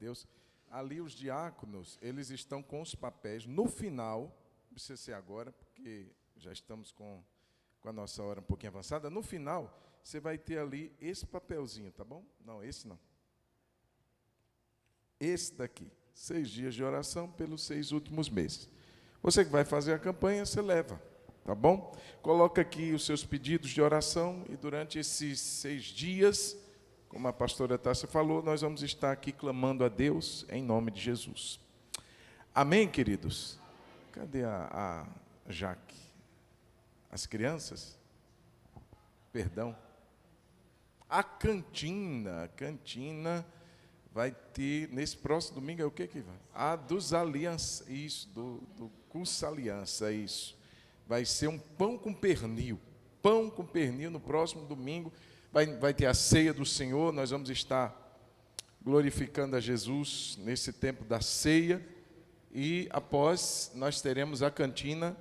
Deus. Ali os diáconos, eles estão com os papéis. No final, não precisa ser agora, porque já estamos com a nossa hora um pouquinho avançada. No final, você vai ter ali esse papelzinho, tá bom? Não, esse não. Esse daqui. 6 dias de oração pelos 6 últimos meses. Você que vai fazer a campanha, você leva, tá bom? Coloca aqui os seus pedidos de oração e durante esses 6 dias, como a pastora Tássia falou, nós vamos estar aqui clamando a Deus em nome de Jesus. Amém, queridos? Cadê a Jaque? As crianças? Perdão. A cantina vai ter, nesse próximo domingo, é o que vai? A dos alianças, isso, do curso aliança, isso. Vai ser um pão com pernil no próximo domingo, vai ter a ceia do Senhor, nós vamos estar glorificando a Jesus nesse tempo da ceia, e após nós teremos a cantina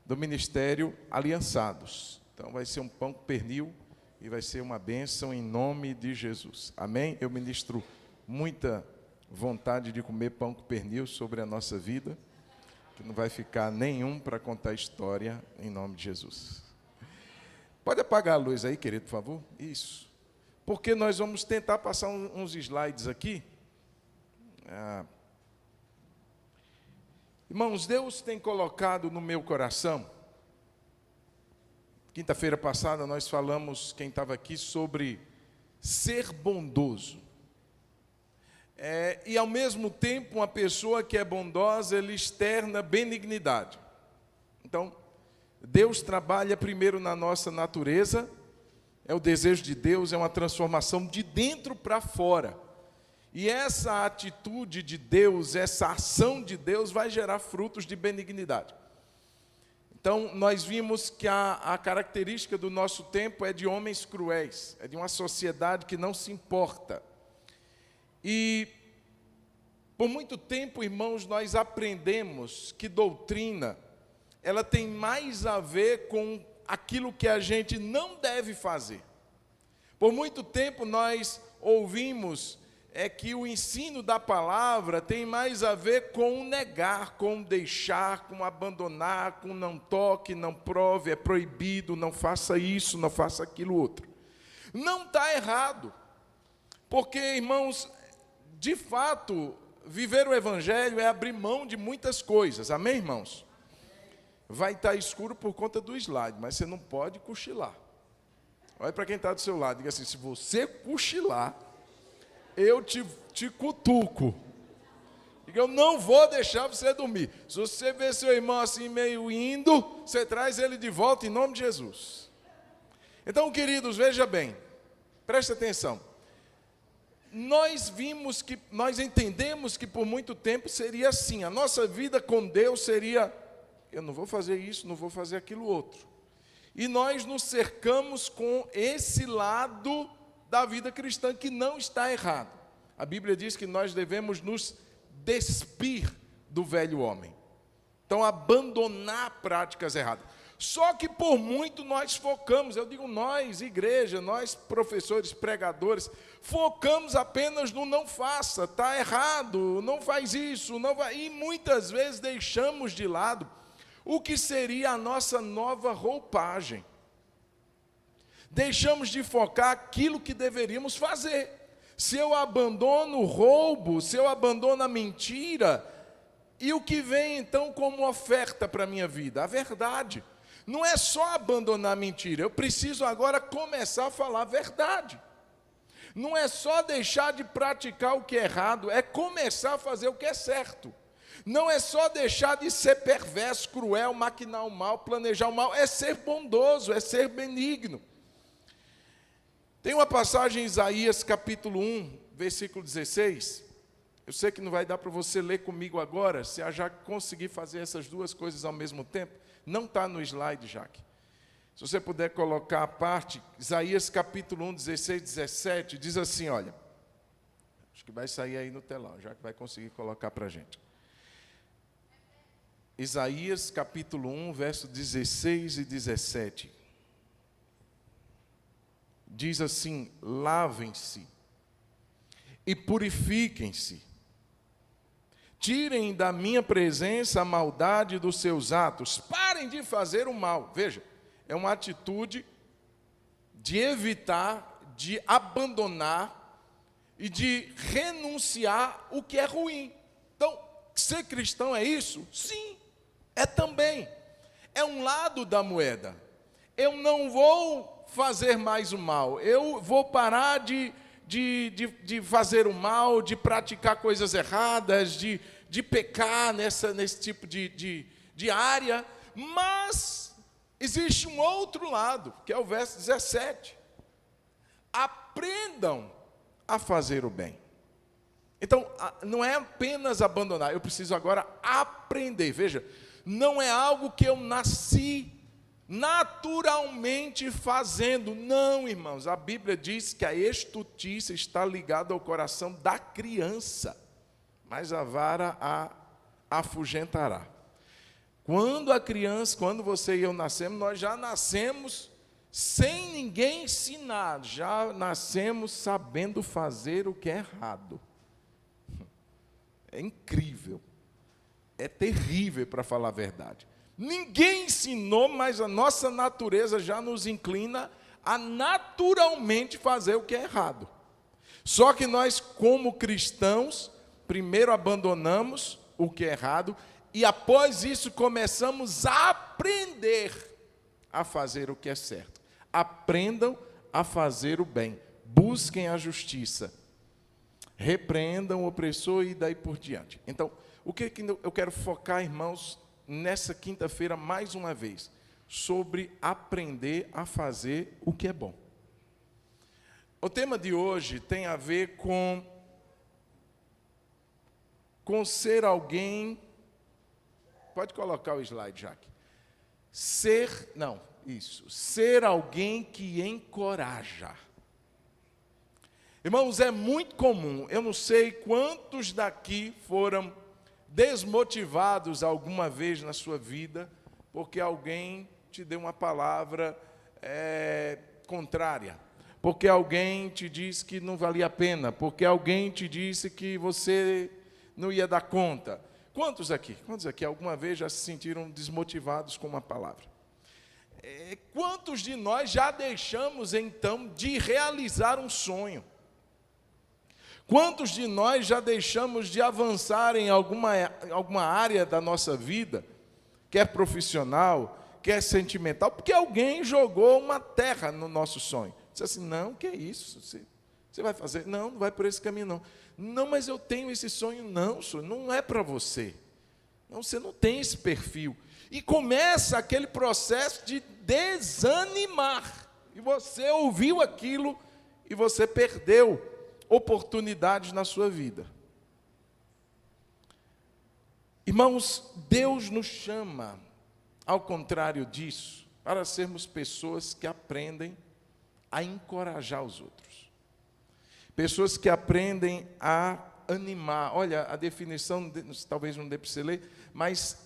do Ministério Aliançados. Então vai ser um pão com pernil, e vai ser uma bênção em nome de Jesus. Amém? Eu ministro muita vontade de comer pão com pernil sobre a nossa vida, que não vai ficar nenhum para contar história, em nome de Jesus. Pode apagar a luz aí, querido, por favor? Isso. Porque nós vamos tentar passar uns slides aqui. Irmãos, Deus tem colocado no meu coração. Quinta-feira passada nós falamos, quem estava aqui, sobre ser bondoso. E ao mesmo tempo, uma pessoa que é bondosa, ele externa benignidade. Então, Deus trabalha primeiro na nossa natureza, é o desejo de Deus, é uma transformação de dentro para fora. E essa atitude de Deus, essa ação de Deus vai gerar frutos de benignidade. Então, nós vimos que a característica do nosso tempo é de homens cruéis, é de uma sociedade que não se importa. E, por muito tempo, irmãos, nós aprendemos que doutrina, ela tem mais a ver com aquilo que a gente não deve fazer. Por muito tempo, nós ouvimos que o ensino da palavra tem mais a ver com o negar, com o deixar, com o abandonar, com não toque, não prove, é proibido, não faça isso, não faça aquilo outro. Não está errado, porque, irmãos, de fato, viver o Evangelho é abrir mão de muitas coisas, amém, irmãos? Vai estar escuro por conta do slide, mas você não pode cochilar. Olha para quem está do seu lado, diga assim: se você cochilar, eu te cutuco. Diga: eu não vou deixar você dormir. Se você ver seu irmão assim meio indo, você traz ele de volta em nome de Jesus. Então, queridos, veja bem, preste atenção. Nós entendemos que por muito tempo seria assim. A nossa vida com Deus seria: eu não vou fazer isso, não vou fazer aquilo outro. E nós nos cercamos com esse lado da vida cristã que não está errado. A Bíblia diz que nós devemos nos despir do velho homem. Então, abandonar práticas erradas. Só que por muito nós focamos, eu digo nós, igreja, nós professores, pregadores, focamos apenas no não faça, está errado, não faz isso, não vai, e muitas vezes deixamos de lado o que seria a nossa nova roupagem. Deixamos de focar aquilo que deveríamos fazer. Se eu abandono o roubo, se eu abandono a mentira, e o que vem então como oferta para a minha vida? A verdade. Não é só abandonar a mentira, eu preciso agora começar a falar a verdade. Não é só deixar de praticar o que é errado, é começar a fazer o que é certo. Não é só deixar de ser perverso, cruel, maquinar o mal, planejar o mal, é ser bondoso, é ser benigno. Tem uma passagem em Isaías capítulo 1, versículo 16. Eu sei que não vai dar para você ler comigo agora, se a Jaque conseguir fazer essas duas coisas ao mesmo tempo. Não está no slide, Jaque. Se você puder colocar a parte, Isaías capítulo 1, 16, 17, diz assim, olha. Acho que vai sair aí no telão, já que vai conseguir colocar para a gente. Isaías capítulo 1, verso 16 e 17. Diz assim: lavem-se e purifiquem-se tirem da minha presença a maldade dos seus atos, parem de fazer o mal. Veja, é uma atitude de evitar, de abandonar e de renunciar o que é ruim. Então, ser cristão é isso? Sim, é também. É um lado da moeda. Eu não vou fazer mais o mal, eu vou parar de fazer o mal, de praticar coisas erradas, de pecar nesse tipo de área, mas existe um outro lado, que é o verso 17. Aprendam a fazer o bem. Então, não é apenas abandonar, eu preciso agora aprender. Veja, não é algo que eu nasci naturalmente fazendo. Não, irmãos, a Bíblia diz que a estultícia está ligada ao coração da criança, mas a vara a afugentará. Quando você e eu nascemos, nós já nascemos sem ninguém ensinar, já nascemos sabendo fazer o que é errado. É incrível, é terrível, para falar a verdade. Ninguém ensinou, mas a nossa natureza já nos inclina a naturalmente fazer o que é errado. Só que nós, como cristãos, primeiro abandonamos o que é errado e após isso começamos a aprender a fazer o que é certo. Aprendam a fazer o bem, busquem a justiça, repreendam o opressor e daí por diante. Então, o que eu quero focar, irmãos, nessa quinta-feira, mais uma vez, sobre aprender a fazer o que é bom. O tema de hoje tem a ver com ser alguém, pode colocar o slide, Jaque. Ser alguém que encoraja. Irmãos, é muito comum, eu não sei quantos daqui foram desmotivados alguma vez na sua vida, porque alguém te deu uma palavra contrária, porque alguém te disse que não valia a pena, porque alguém te disse que você não ia dar conta. Quantos aqui alguma vez já se sentiram desmotivados com uma palavra? Quantos de nós já deixamos, então, de realizar um sonho? Quantos de nós já deixamos de avançar em alguma área da nossa vida, quer profissional, quer sentimental, porque alguém jogou uma terra no nosso sonho? Disse assim, não, que é isso? Você vai fazer? Não, não vai por esse caminho, não. Não, mas eu tenho esse sonho. Não, sonho, não é para você. Não, você não tem esse perfil. E começa aquele processo de desanimar. E você ouviu aquilo e você perdeu oportunidades na sua vida. Irmãos, Deus nos chama, ao contrário disso, para sermos pessoas que aprendem a encorajar os outros. Pessoas que aprendem a animar. Olha, a definição, talvez não dê para você ler, mas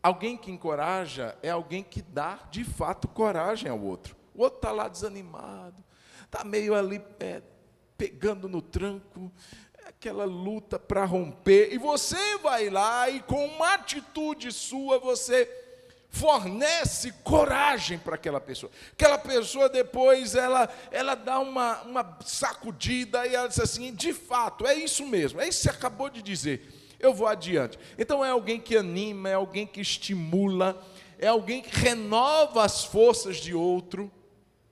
alguém que encoraja é alguém que dá, de fato, coragem ao outro. O outro está lá desanimado, está meio ali pegando no tranco, aquela luta para romper, e você vai lá e com uma atitude sua, você fornece coragem para aquela pessoa. Aquela pessoa depois, ela dá uma sacudida e ela diz assim, de fato, é isso mesmo, é isso que você acabou de dizer, eu vou adiante. Então é alguém que anima, é alguém que estimula, é alguém que renova as forças de outro.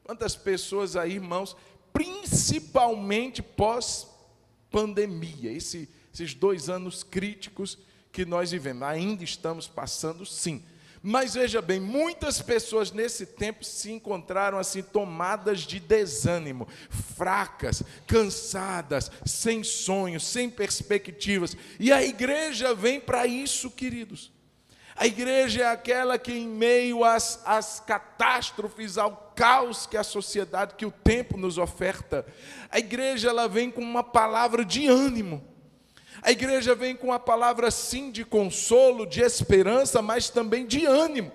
Quantas pessoas aí, irmãos, principalmente pós-pandemia, esses 2 anos críticos que nós vivemos, ainda estamos passando, sim. Mas veja bem, muitas pessoas nesse tempo se encontraram assim tomadas de desânimo, fracas, cansadas, sem sonhos, sem perspectivas. E a igreja vem para isso, queridos. A igreja é aquela que, em meio às catástrofes, ao caos que a sociedade, que o tempo nos oferta, a igreja ela vem com uma palavra de ânimo. A igreja vem com a palavra, sim, de consolo, de esperança, mas também de ânimo,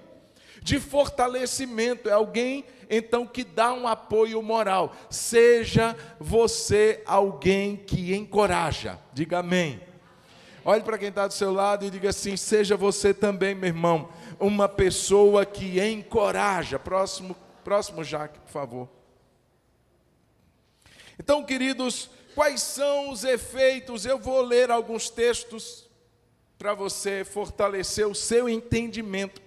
de fortalecimento. É alguém, então, que dá um apoio moral. Seja você alguém que encoraja. Diga amém. Olhe para quem está do seu lado e diga assim: seja você também, meu irmão, uma pessoa que encoraja. Próximo Jaque, por favor. Então, queridos, quais são os efeitos? Eu vou ler alguns textos para você fortalecer o seu entendimento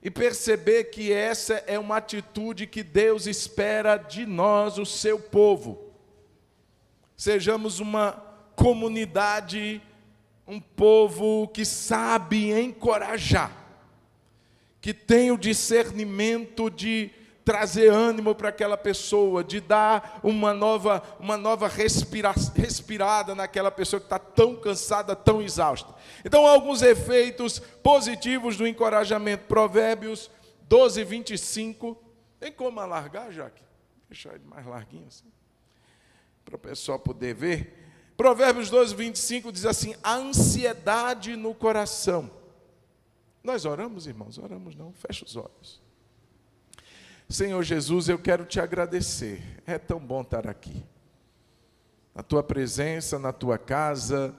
e perceber que essa é uma atitude que Deus espera de nós, o seu povo. Sejamos uma comunidade, um povo que sabe encorajar, que tem o discernimento de trazer ânimo para aquela pessoa, de dar uma nova respirada naquela pessoa que está tão cansada, tão exausta. Então, alguns efeitos positivos do encorajamento. Provérbios 12, 25. Tem como alargar, Jaque? Deixar ele mais larguinho assim, para o pessoal poder ver. Provérbios 12, 25 diz assim: a ansiedade no coração. Nós oramos, irmãos? Oramos não, fecha os olhos. Senhor Jesus, eu quero te agradecer. É tão bom estar aqui, na tua presença, na tua casa,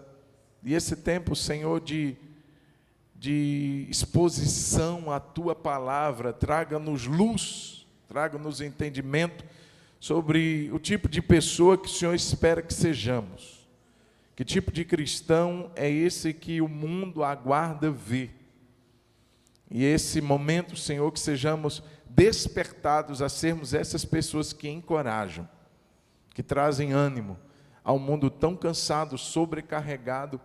e esse tempo, Senhor, de exposição à tua palavra, traga-nos luz, traga-nos entendimento sobre o tipo de pessoa que o Senhor espera que sejamos. Que tipo de cristão é esse que o mundo aguarda ver? E esse momento, Senhor, que sejamos despertados a sermos essas pessoas que encorajam, que trazem ânimo ao mundo tão cansado, sobrecarregado,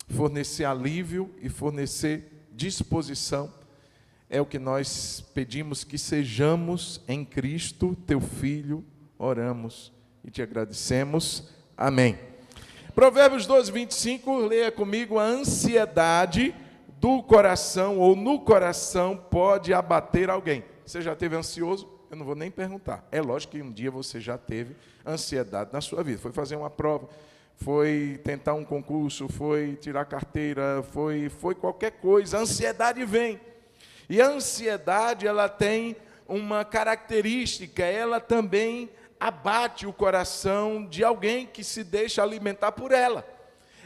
fornecer alívio e fornecer disposição, é o que nós pedimos que sejamos em Cristo, teu Filho, oramos e te agradecemos. Amém. Provérbios 12, 25, leia comigo: a ansiedade do coração ou no coração pode abater alguém. Você já teve ansioso? Eu não vou nem perguntar. É lógico que um dia você já teve ansiedade na sua vida. Foi fazer uma prova, foi tentar um concurso, foi tirar carteira, foi qualquer coisa. A ansiedade vem. E a ansiedade, ela tem uma característica, ela também abate o coração de alguém que se deixa alimentar por ela.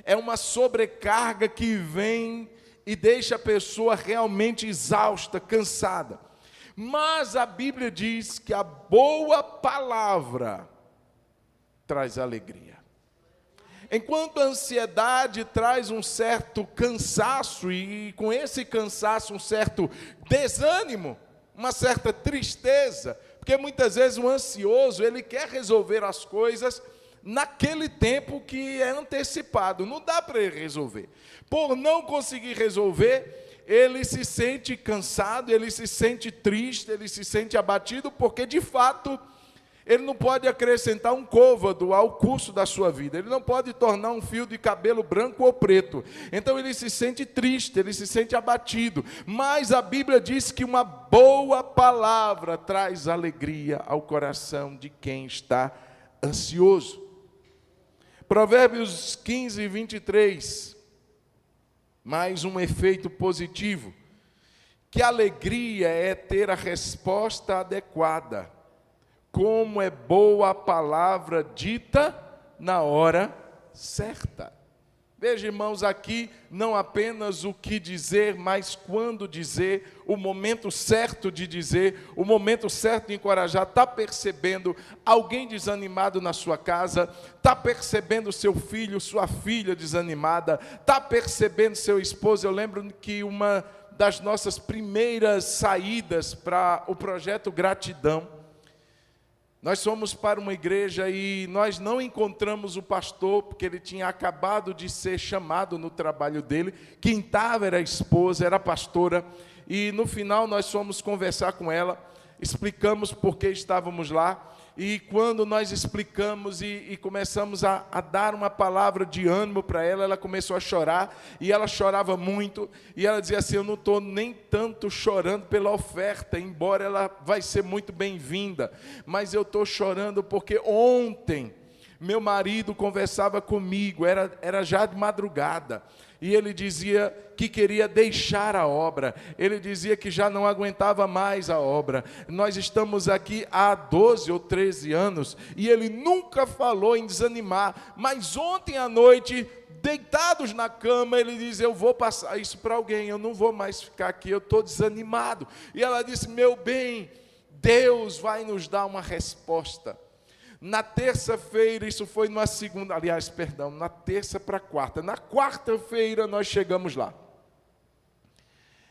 É uma sobrecarga que vem e deixa a pessoa realmente exausta, cansada. Mas a Bíblia diz que a boa palavra traz alegria. Enquanto a ansiedade traz um certo cansaço, e com esse cansaço um certo desânimo, uma certa tristeza, porque muitas vezes o ansioso, ele quer resolver as coisas naquele tempo que é antecipado, não dá para ele resolver. Por não conseguir resolver, ele se sente cansado, ele se sente triste, ele se sente abatido, porque de fato ele não pode acrescentar um côvado ao curso da sua vida, ele não pode tornar um fio de cabelo branco ou preto. Então ele se sente triste, ele se sente abatido. Mas a Bíblia diz que uma boa palavra traz alegria ao coração de quem está ansioso. Provérbios 15, 23, mais um efeito positivo. Que alegria é ter a resposta adequada. Como é boa a palavra dita na hora certa. Veja, irmãos, aqui não apenas o que dizer, mas quando dizer, o momento certo de dizer, o momento certo de encorajar. Está percebendo alguém desanimado na sua casa? Está percebendo seu filho, sua filha desanimada? Está percebendo seu esposo? Eu lembro que uma das nossas primeiras saídas para o projeto Gratidão, nós fomos para uma igreja e nós não encontramos o pastor, porque ele tinha acabado de ser chamado no trabalho dele. Quem estava era a esposa, era a pastora, e no final nós fomos conversar com ela, explicamos por que estávamos lá, e quando nós explicamos e começamos a dar uma palavra de ânimo para ela, ela começou a chorar, e ela chorava muito, e ela dizia assim: eu não estou nem tanto chorando pela oferta, embora ela vai ser muito bem-vinda, mas eu estou chorando porque ontem meu marido conversava comigo, era já de madrugada, e ele dizia que queria deixar a obra, ele dizia que já não aguentava mais a obra. Nós estamos aqui há 12 ou 13 anos, e ele nunca falou em desanimar, mas ontem à noite deitados na cama, ele diz: eu vou passar isso para alguém, eu não vou mais ficar aqui, eu estou desanimado. E ela disse: meu bem, Deus vai nos dar uma resposta. Na terça-feira, isso foi na segunda, aliás, perdão, na terça para quarta. Na quarta-feira nós chegamos lá.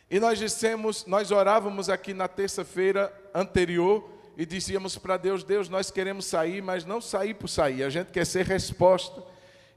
E nós orávamos aqui na terça-feira anterior e dizíamos para Deus: Deus, nós queremos sair, mas não sair por sair, a gente quer ser resposta.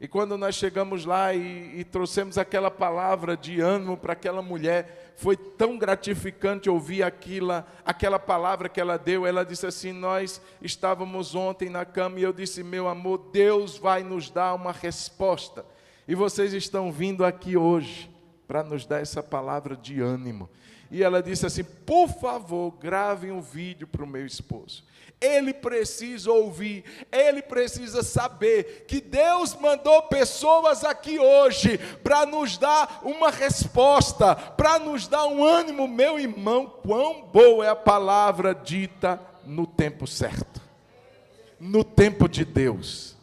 E quando nós chegamos lá e trouxemos aquela palavra de ânimo para aquela mulher, foi tão gratificante ouvir aquela palavra que ela deu. Ela disse assim: nós estávamos ontem na cama e eu disse: meu amor, Deus vai nos dar uma resposta. E vocês estão vindo aqui hoje para nos dar essa palavra de ânimo. E ela disse assim: por favor, gravem um vídeo para o meu esposo. Ele precisa ouvir, ele precisa saber que Deus mandou pessoas aqui hoje para nos dar uma resposta, para nos dar um ânimo. Meu irmão, quão boa é a palavra dita no tempo certo, no tempo de Deus.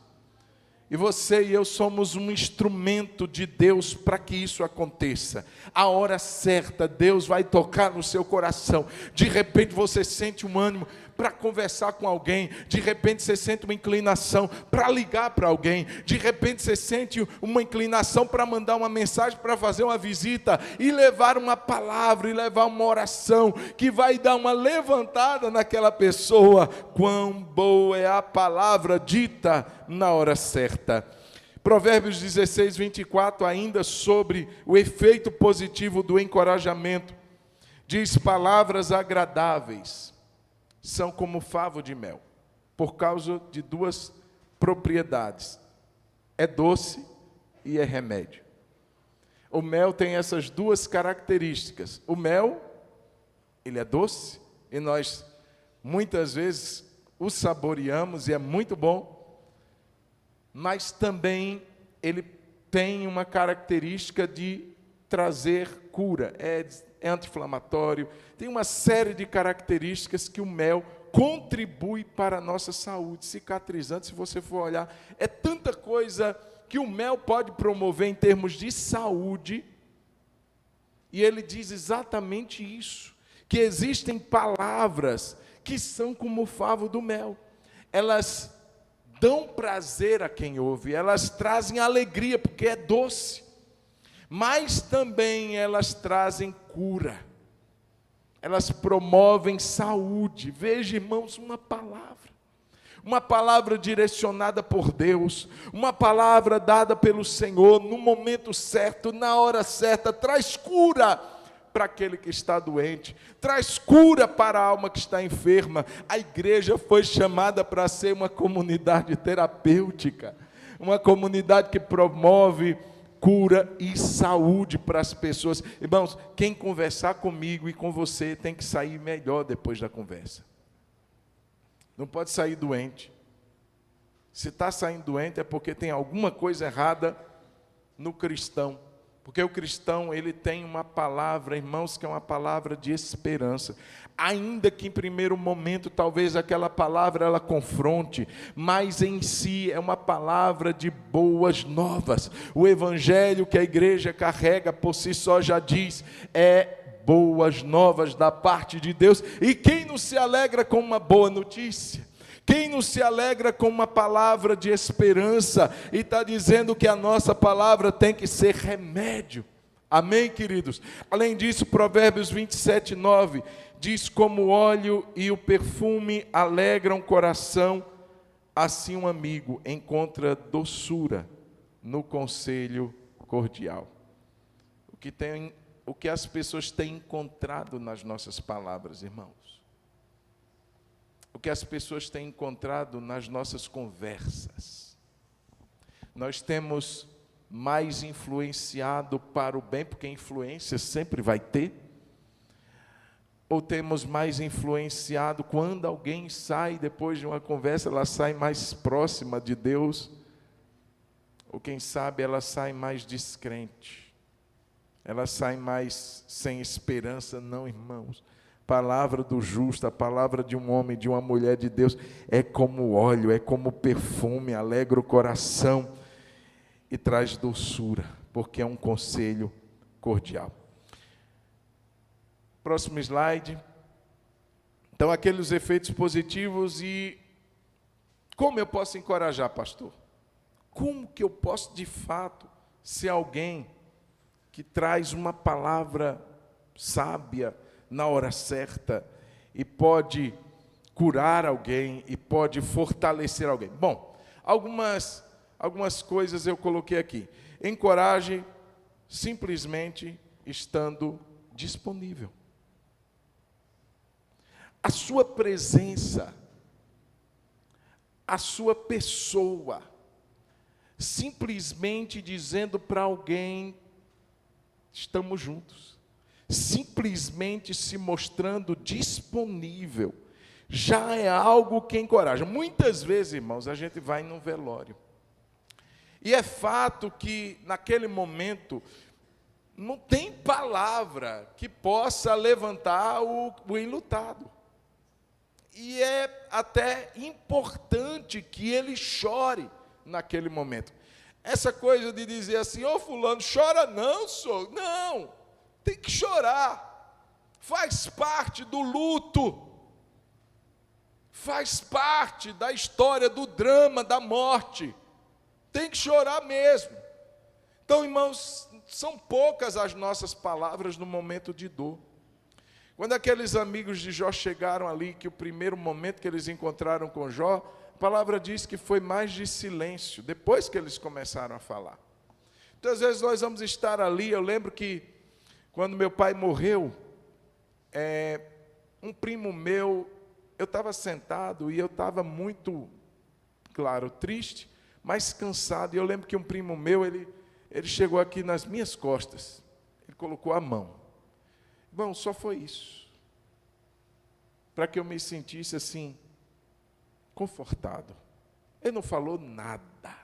E você e eu somos um instrumento de Deus para que isso aconteça. A hora certa, Deus vai tocar no seu coração. De repente você sente um ânimo para conversar com alguém. De repente você sente uma inclinação para ligar para alguém. De repente você sente uma inclinação para mandar uma mensagem, para fazer uma visita e levar uma palavra, e levar uma oração que vai dar uma levantada naquela pessoa. Quão boa é a palavra dita na hora certa. Provérbios 16, 24, ainda sobre o efeito positivo do encorajamento, diz: palavras agradáveis são como favo de mel, por causa de duas propriedades: é doce e é remédio. O mel tem essas duas características. O mel, ele é doce, e nós muitas vezes o saboreamos e é muito bom, mas também ele tem uma característica de trazer cura, é anti-inflamatório, tem uma série de características que o mel contribui para a nossa saúde, cicatrizante. Se você for olhar, é tanta coisa que o mel pode promover em termos de saúde, e ele diz exatamente isso, que existem palavras que são como o favo do mel, elas dão prazer a quem ouve, elas trazem alegria, porque é doce, mas também elas trazem cura, elas promovem saúde. Veja, irmãos, uma palavra direcionada por Deus, uma palavra dada pelo Senhor, no momento certo, na hora certa, traz cura para aquele que está doente, traz cura para a alma que está enferma. A igreja foi chamada para ser uma comunidade terapêutica, uma comunidade que promove cura e saúde para as pessoas. Irmãos, quem conversar comigo e com você tem que sair melhor depois da conversa. Não pode sair doente. Se está saindo doente é porque tem alguma coisa errada no cristão. Porque o cristão, ele tem uma palavra, irmãos, que é uma palavra de esperança. Ainda que em primeiro momento, talvez aquela palavra ela confronte, mas em si é uma palavra de boas novas. O evangelho que a igreja carrega por si só já diz, é boas novas da parte de Deus. E quem não se alegra com uma boa notícia? Quem não se alegra com uma palavra de esperança? E está dizendo que a nossa palavra tem que ser remédio. Amém, queridos? Além disso, Provérbios 27, 9, diz: como o óleo e o perfume alegram o coração, assim um amigo encontra doçura no conselho cordial. O que as pessoas têm encontrado nas nossas palavras, irmãos? O que as pessoas têm encontrado nas nossas conversas? Nós temos mais influenciado para o bem, porque influência sempre vai ter? Ou temos mais influenciado quando alguém sai, depois de uma conversa, ela sai mais próxima de Deus? Ou quem sabe ela sai mais descrente? Ela sai mais sem esperança? Não, irmãos. Palavra do justo, a palavra de um homem, de uma mulher de Deus, é como óleo, é como perfume, alegra o coração. e traz doçura, porque é um conselho cordial. Próximo slide. Então, aqueles efeitos positivos. E como eu posso encorajar, pastor? Como que eu posso, de fato, ser alguém que traz uma palavra sábia na hora certa e pode curar alguém e pode fortalecer alguém? Bom, algumas coisas eu coloquei aqui. Encoraje simplesmente estando disponível. A sua presença, a sua pessoa, simplesmente dizendo para alguém, estamos juntos, simplesmente se mostrando disponível, já é algo que encoraja. Muitas vezes, irmãos, a gente vai num velório, e é fato que naquele momento não tem palavra que possa levantar o enlutado. E é até importante que ele chore naquele momento. Essa coisa de dizer assim, ô fulano, chora não, sou. Não, tem que chorar. Faz parte do luto. Faz parte da história, do drama, da morte. Tem que chorar mesmo. Então, irmãos, são poucas as nossas palavras no momento de dor. Quando aqueles amigos de Jó chegaram ali, que o primeiro momento que eles encontraram com Jó, a palavra diz que foi mais de silêncio, depois que eles começaram a falar. Então, às vezes nós vamos estar ali, eu lembro que quando meu pai morreu, um primo meu, eu estava sentado e eu estava muito, claro, triste, mas cansado. E eu lembro que um primo meu, ele chegou aqui nas minhas costas, ele colocou a mão. Bom, só foi isso, para que eu me sentisse assim, confortado. Ele não falou nada,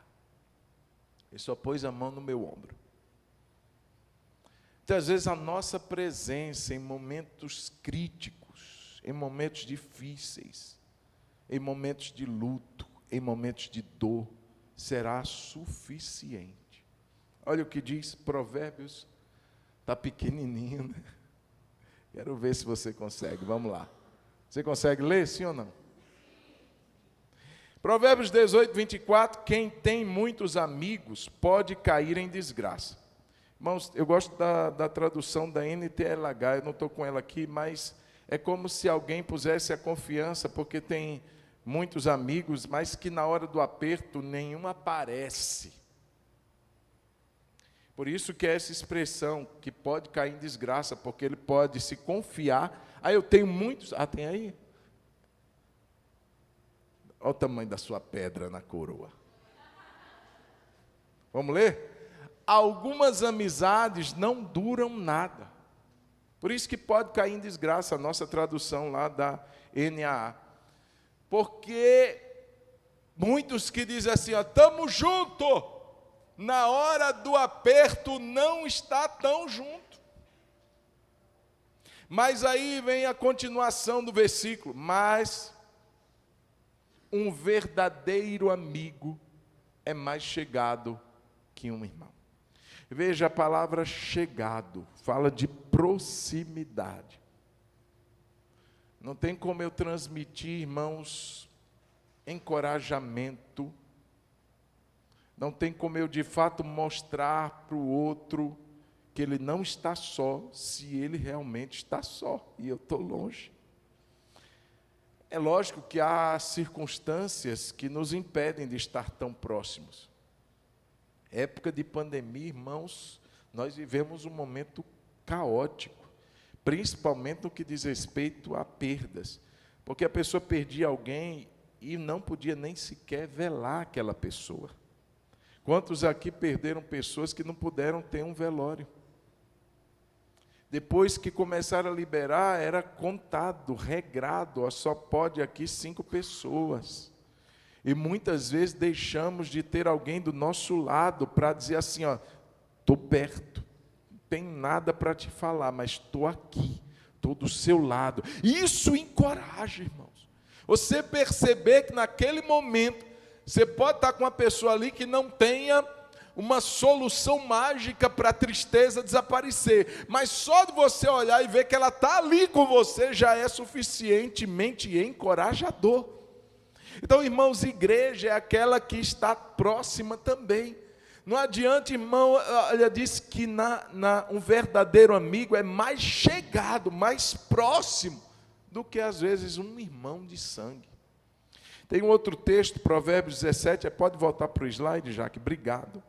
ele só pôs a mão no meu ombro. Então, às vezes, a nossa presença em momentos críticos, em momentos difíceis, em momentos de luto, em momentos de dor, será suficiente. Olha o que diz Provérbios, está pequenininho, né? Quero ver se você consegue, vamos lá. Você consegue ler, sim ou não? Provérbios 18, 24, quem tem muitos amigos pode cair em desgraça. Irmãos, eu gosto da tradução da NTLH, eu não estou com ela aqui, mas é como se alguém pusesse a confiança, porque tem muitos amigos, mas que na hora do aperto nenhum aparece. Por isso que é essa expressão, que pode cair em desgraça, porque ele pode se confiar. Eu tenho muitos. Tem aí? Olha o tamanho da sua pedra na coroa. Vamos ler? Algumas amizades não duram nada. Por isso que pode cair em desgraça, a nossa tradução lá da NAA. Porque muitos que dizem assim, estamos juntos. Na hora do aperto não está tão junto. Mas aí vem a continuação do versículo. Mas um verdadeiro amigo é mais chegado que um irmão. Veja, a palavra chegado fala de proximidade. Não tem como eu transmitir, irmãos, encorajamento. Não tem como eu, de fato, mostrar para o outro que ele não está só, se ele realmente está só, e eu estou longe. É lógico que há circunstâncias que nos impedem de estar tão próximos. Época de pandemia, irmãos, nós vivemos um momento caótico, principalmente no que diz respeito a perdas, porque a pessoa perdia alguém e não podia nem sequer velar aquela pessoa. Quantos aqui perderam pessoas que não puderam ter um velório? Depois que começaram a liberar, era contado, regrado, só pode aqui 5 pessoas. E muitas vezes deixamos de ter alguém do nosso lado para dizer assim, estou perto, não tenho nada para te falar, mas estou aqui, estou do seu lado. Isso encoraja, irmãos. Você perceber que naquele momento, você pode estar com uma pessoa ali que não tenha uma solução mágica para a tristeza desaparecer, mas só de você olhar e ver que ela está ali com você já é suficientemente encorajador. Então, irmãos, igreja é aquela que está próxima também. Não adianta, irmão, olha, diz que um verdadeiro amigo é mais chegado, mais próximo do que às vezes um irmão de sangue. Tem um outro texto, Provérbios 17, pode voltar para o slide, Jaque, obrigado,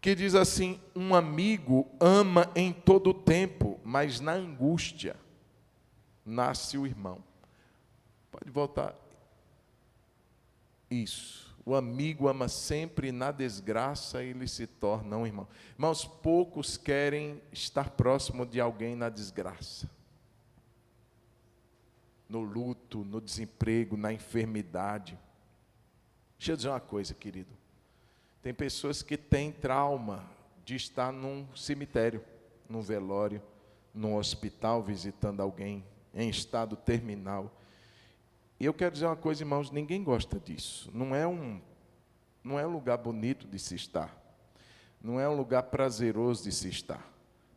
que diz assim: um amigo ama em todo o tempo, mas na angústia nasce o irmão. Pode voltar. Isso. O amigo ama sempre e na desgraça ele se torna um irmão. Irmãos, poucos querem estar próximo de alguém na desgraça. No luto, no desemprego, na enfermidade. Deixa eu dizer uma coisa, querido. Tem pessoas que têm trauma de estar num cemitério, num velório, num hospital, visitando alguém em estado terminal. E eu quero dizer uma coisa, irmãos, ninguém gosta disso. Não é um lugar bonito de se estar. Não é um lugar prazeroso de se estar.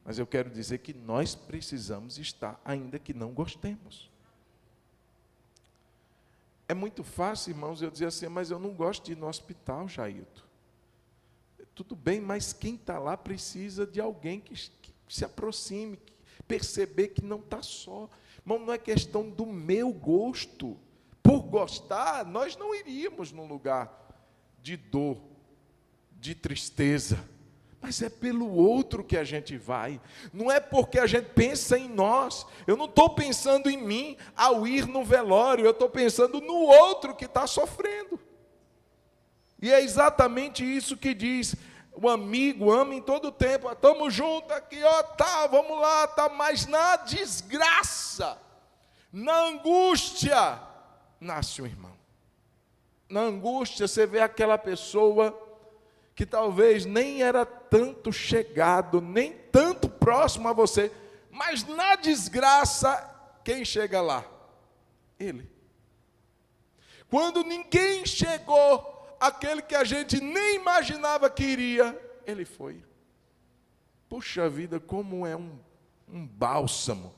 Mas eu quero dizer que nós precisamos estar, ainda que não gostemos. É muito fácil, irmãos, eu dizer assim, mas eu não gosto de ir no hospital, Jailton. Tudo bem, mas quem está lá precisa de alguém que se aproxime, perceber que não está só. Irmão, não é questão do meu gosto. Por gostar, nós não iríamos num lugar de dor, de tristeza. Mas é pelo outro que a gente vai. Não é porque a gente pensa em nós. Eu não estou pensando em mim ao ir no velório. Eu estou pensando no outro que está sofrendo. E é exatamente isso que diz o amigo: ama em todo tempo. Estamos juntos aqui, ó, tá, vamos lá, tá. Mas na desgraça, na angústia, nasce um irmão. Na angústia você vê aquela pessoa que talvez nem era tanto chegado, nem tanto próximo a você, mas na desgraça, quem chega lá? Ele. Quando ninguém chegou, aquele que a gente nem imaginava que iria, ele foi. Puxa vida, como é um bálsamo,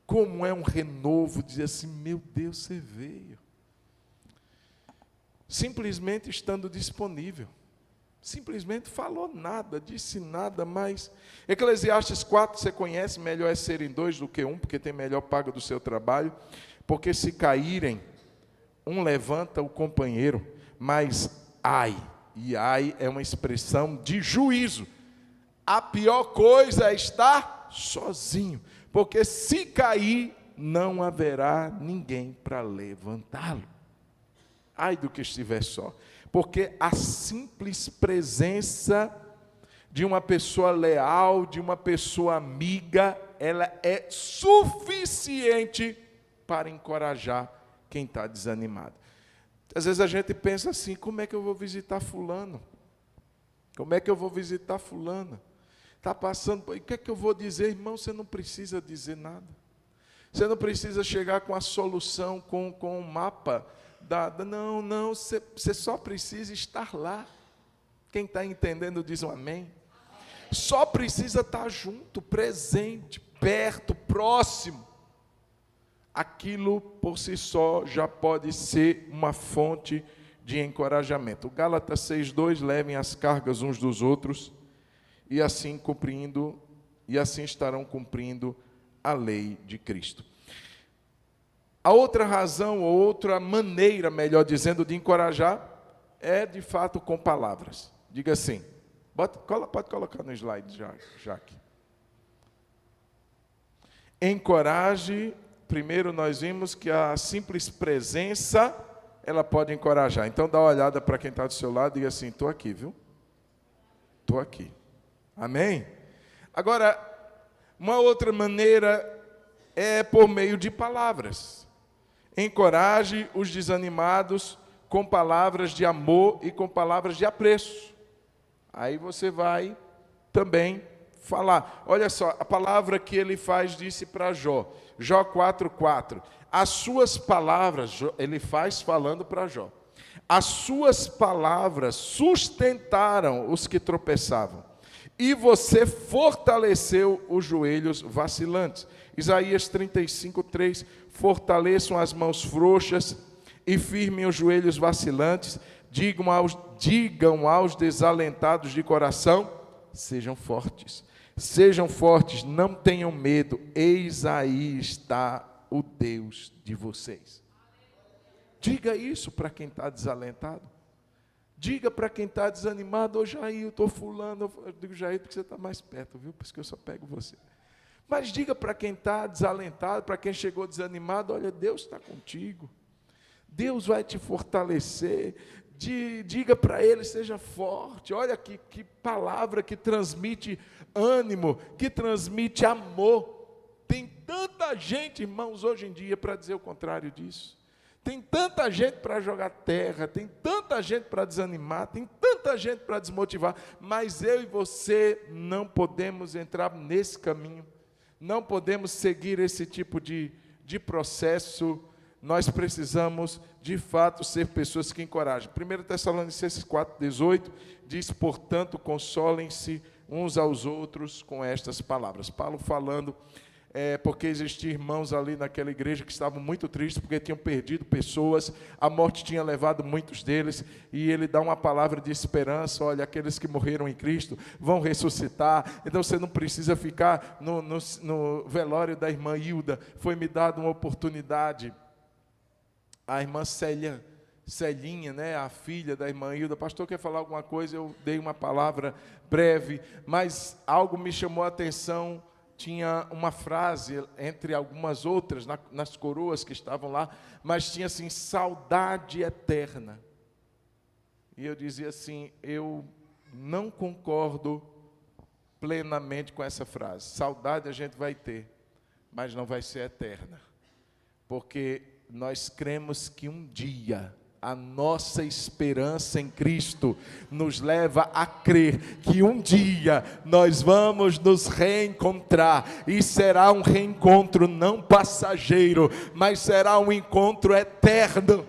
como é um renovo, dizer assim, meu Deus, você veio. Simplesmente estando disponível. Simplesmente falou nada, disse nada, mas Eclesiastes 4, você conhece, melhor é serem dois do que um, porque tem melhor paga do seu trabalho, porque se caírem, um levanta o companheiro, mas ai, e ai é uma expressão de juízo. A pior coisa é estar sozinho, porque se cair, não haverá ninguém para levantá-lo. Ai do que estiver só. Porque a simples presença de uma pessoa leal, de uma pessoa amiga, ela é suficiente para encorajar quem está desanimado. Às vezes a gente pensa assim, como é que eu vou visitar fulano? Como é que eu vou visitar fulana? Está passando, o que é que eu vou dizer? Irmão, você não precisa dizer nada. Você não precisa chegar com a solução, com um mapa. Não, você só precisa estar lá. Quem está entendendo diz um amém. Só precisa estar junto, presente, perto, próximo. Aquilo por si só já pode ser uma fonte de encorajamento. Gálatas 6:2, levem as cargas uns dos outros e assim estarão cumprindo a lei de Cristo. A outra razão, ou outra maneira, melhor dizendo, de encorajar, é de fato com palavras. Diga assim, pode colocar no slide, Jaque. Encoraje, primeiro nós vimos que a simples presença, ela pode encorajar. Então dá uma olhada para quem está do seu lado e diga assim, estou aqui, viu? Estou aqui. Amém? Agora, uma outra maneira é por meio de palavras. Encoraje os desanimados com palavras de amor e com palavras de apreço. Aí você vai também falar. Olha só, a palavra que ele disse para Jó. Jó 4:4. As suas palavras, ele faz falando para Jó. As suas palavras sustentaram os que tropeçavam, e você fortaleceu os joelhos vacilantes. Isaías 35:3, fortaleçam as mãos frouxas e firmem os joelhos vacilantes, digam aos desalentados de coração, sejam fortes, não tenham medo, eis aí está o Deus de vocês. Diga isso para quem está desalentado. Diga para quem está desanimado, ô Jair, eu estou fulano. Eu digo Jair porque você está mais perto, viu? Por isso que eu só pego você. Mas diga para quem está desalentado, para quem chegou desanimado, olha, Deus está contigo. Deus vai te fortalecer. Diga para ele, seja forte. Olha que palavra que transmite ânimo, que transmite amor. Tem tanta gente, irmãos, hoje em dia, para dizer o contrário disso. Tem tanta gente para jogar terra, tem tanta gente para desanimar, tem tanta gente para desmotivar, mas eu e você não podemos entrar nesse caminho, não podemos seguir esse tipo de processo. Nós precisamos, de fato, ser pessoas que encorajam. 1 Tessalonicenses 4,18 diz, portanto, consolem-se uns aos outros com estas palavras. Paulo falando, porque existiam irmãos ali naquela igreja que estavam muito tristes, porque tinham perdido pessoas, a morte tinha levado muitos deles, e ele dá uma palavra de esperança, olha, aqueles que morreram em Cristo vão ressuscitar, então você não precisa ficar no velório da irmã Hilda, foi-me dada uma oportunidade. A irmã Celinha, né, a filha da irmã Hilda, pastor, quer falar alguma coisa? Eu dei uma palavra breve, mas algo me chamou a atenção. Tinha uma frase, entre algumas outras, nas coroas que estavam lá, mas tinha assim, saudade eterna. E eu dizia assim, eu não concordo plenamente com essa frase. Saudade a gente vai ter, mas não vai ser eterna. Porque nós cremos que um dia a nossa esperança em Cristo nos leva a crer que um dia nós vamos nos reencontrar, e será um reencontro não passageiro, mas será um encontro eterno,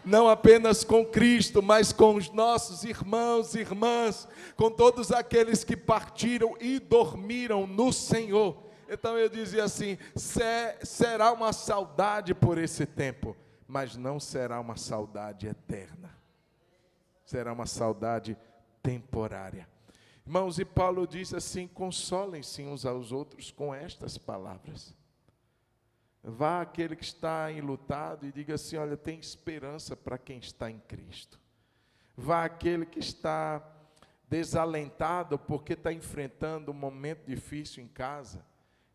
não apenas com Cristo, mas com os nossos irmãos e irmãs, com todos aqueles que partiram e dormiram no Senhor. Então eu dizia assim, será uma saudade por esse tempo, mas não será uma saudade eterna, será uma saudade temporária. Irmãos, e Paulo diz assim, consolem-se uns aos outros com estas palavras. Vá aquele que está enlutado e diga assim, olha, tem esperança para quem está em Cristo. Vá aquele que está desalentado porque está enfrentando um momento difícil em casa,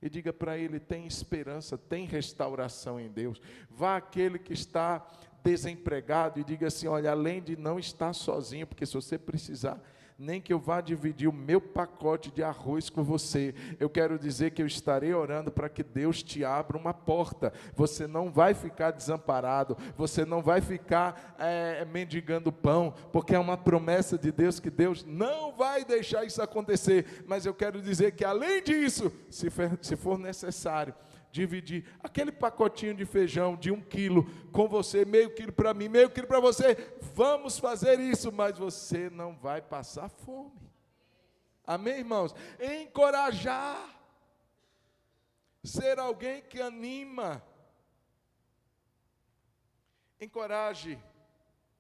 e diga para ele, tem esperança, tem restauração em Deus. Vá aquele que está desempregado e diga assim, olha, além de não estar sozinho, porque se você precisar, nem que eu vá dividir o meu pacote de arroz com você, eu quero dizer que eu estarei orando para que Deus te abra uma porta. Você não vai ficar desamparado, você não vai ficar mendigando pão, porque é uma promessa de Deus que Deus não vai deixar isso acontecer. Mas eu quero dizer que além disso, se for necessário, dividir aquele pacotinho de feijão de 1 quilo com você, meio quilo para mim, meio quilo para você, vamos fazer isso, mas você não vai passar fome. Amém, irmãos? Encorajar, ser alguém que anima. Encoraje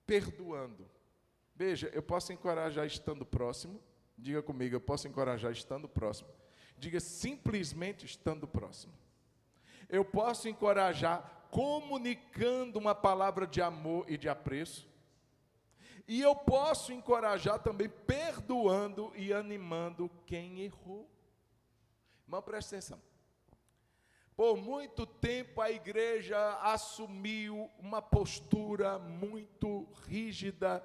perdoando. Veja, eu posso encorajar estando próximo. Diga comigo, eu posso encorajar estando próximo. Diga simplesmente estando próximo. Eu posso encorajar comunicando uma palavra de amor e de apreço. E eu posso encorajar também perdoando e animando quem errou. Irmão, presta atenção. Por muito tempo a igreja assumiu uma postura muito rígida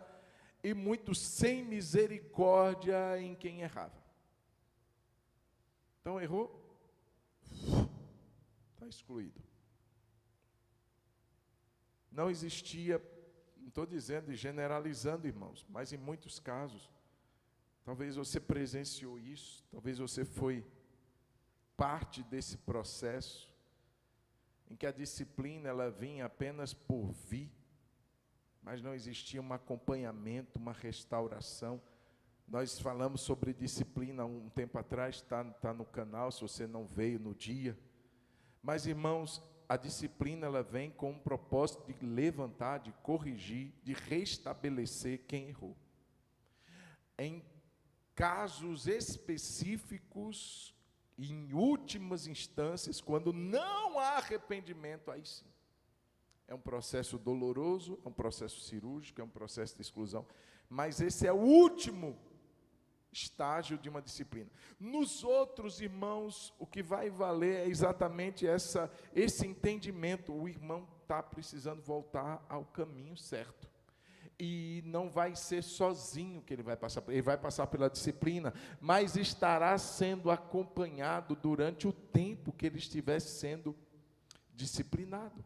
e muito sem misericórdia em quem errava. Então errou? Está excluído. Não existia, não estou dizendo e generalizando, irmãos, mas em muitos casos, talvez você presenciou isso, talvez você foi parte desse processo, em que a disciplina ela vinha apenas por vir, mas não existia um acompanhamento, uma restauração. Nós falamos sobre disciplina há um tempo atrás, está no canal, se você não veio no dia. Mas, irmãos, a disciplina ela vem com um propósito de levantar, de corrigir, de restabelecer quem errou. Em casos específicos, em últimas instâncias, quando não há arrependimento, aí sim. É um processo doloroso, é um processo cirúrgico, é um processo de exclusão, mas esse é o último estágio de uma disciplina. Nos outros, irmãos, o que vai valer é exatamente esse entendimento. O irmão está precisando voltar ao caminho certo. E não vai ser sozinho que ele vai passar pela disciplina, mas estará sendo acompanhado durante o tempo que ele estiver sendo disciplinado.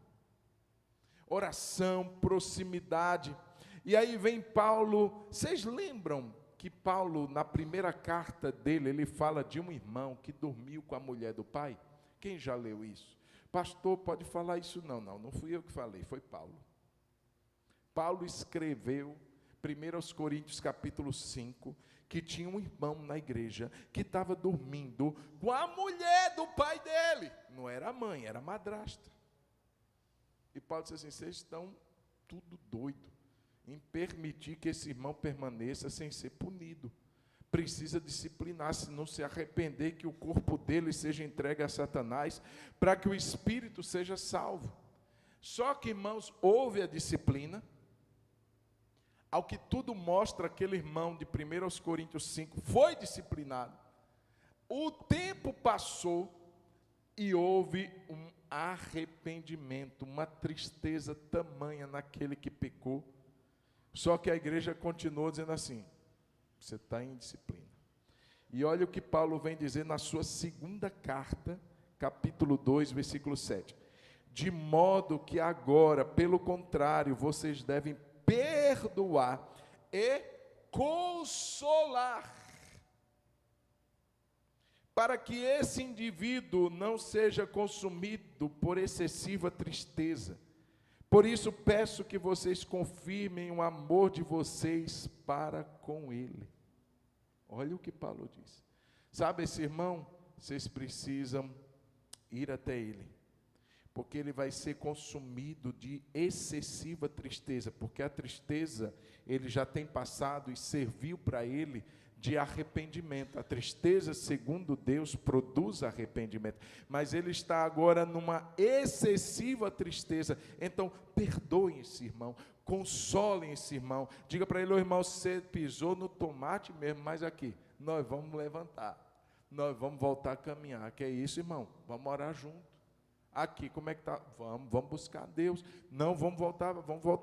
Oração, proximidade. E aí vem Paulo, vocês lembram que Paulo, na primeira carta dele, ele fala de um irmão que dormiu com a mulher do pai? Quem já leu isso? Pastor, pode falar isso? Não fui eu que falei, foi Paulo. Paulo escreveu, 1 Coríntios capítulo 5, que tinha um irmão na igreja que estava dormindo com a mulher do pai dele. Não era a mãe, era a madrasta. E Paulo disse assim, vocês estão tudo doido em permitir que esse irmão permaneça sem ser punido. Precisa disciplinar, se não se arrepender, que o corpo dele seja entregue a Satanás, para que o espírito seja salvo. Só que, irmãos, houve a disciplina. Ao que tudo mostra, aquele irmão de 1 Coríntios 5 foi disciplinado. O tempo passou e houve um arrependimento, uma tristeza tamanha naquele que pecou. Só que a igreja continuou dizendo assim, você está em disciplina. E olha o que Paulo vem dizer na sua segunda carta, capítulo 2, versículo 7. De modo que agora, pelo contrário, vocês devem perdoar e consolar, para que esse indivíduo não seja consumido por excessiva tristeza. Por isso peço que vocês confirmem o amor de vocês para com ele. Olha o que Paulo diz. Sabe, esse irmão, vocês precisam ir até ele, porque ele vai ser consumido de excessiva tristeza, porque a tristeza, ele já tem passado e serviu para ele de arrependimento. A tristeza, segundo Deus, produz arrependimento, mas ele está agora numa excessiva tristeza. Então, perdoem esse irmão, consolem esse irmão, diga para ele, irmão, você pisou no tomate mesmo, mas aqui, nós vamos levantar, nós vamos voltar a caminhar, que é isso, irmão, vamos orar junto. Aqui, como é que está? Vamos buscar Deus. Não, vamos voltar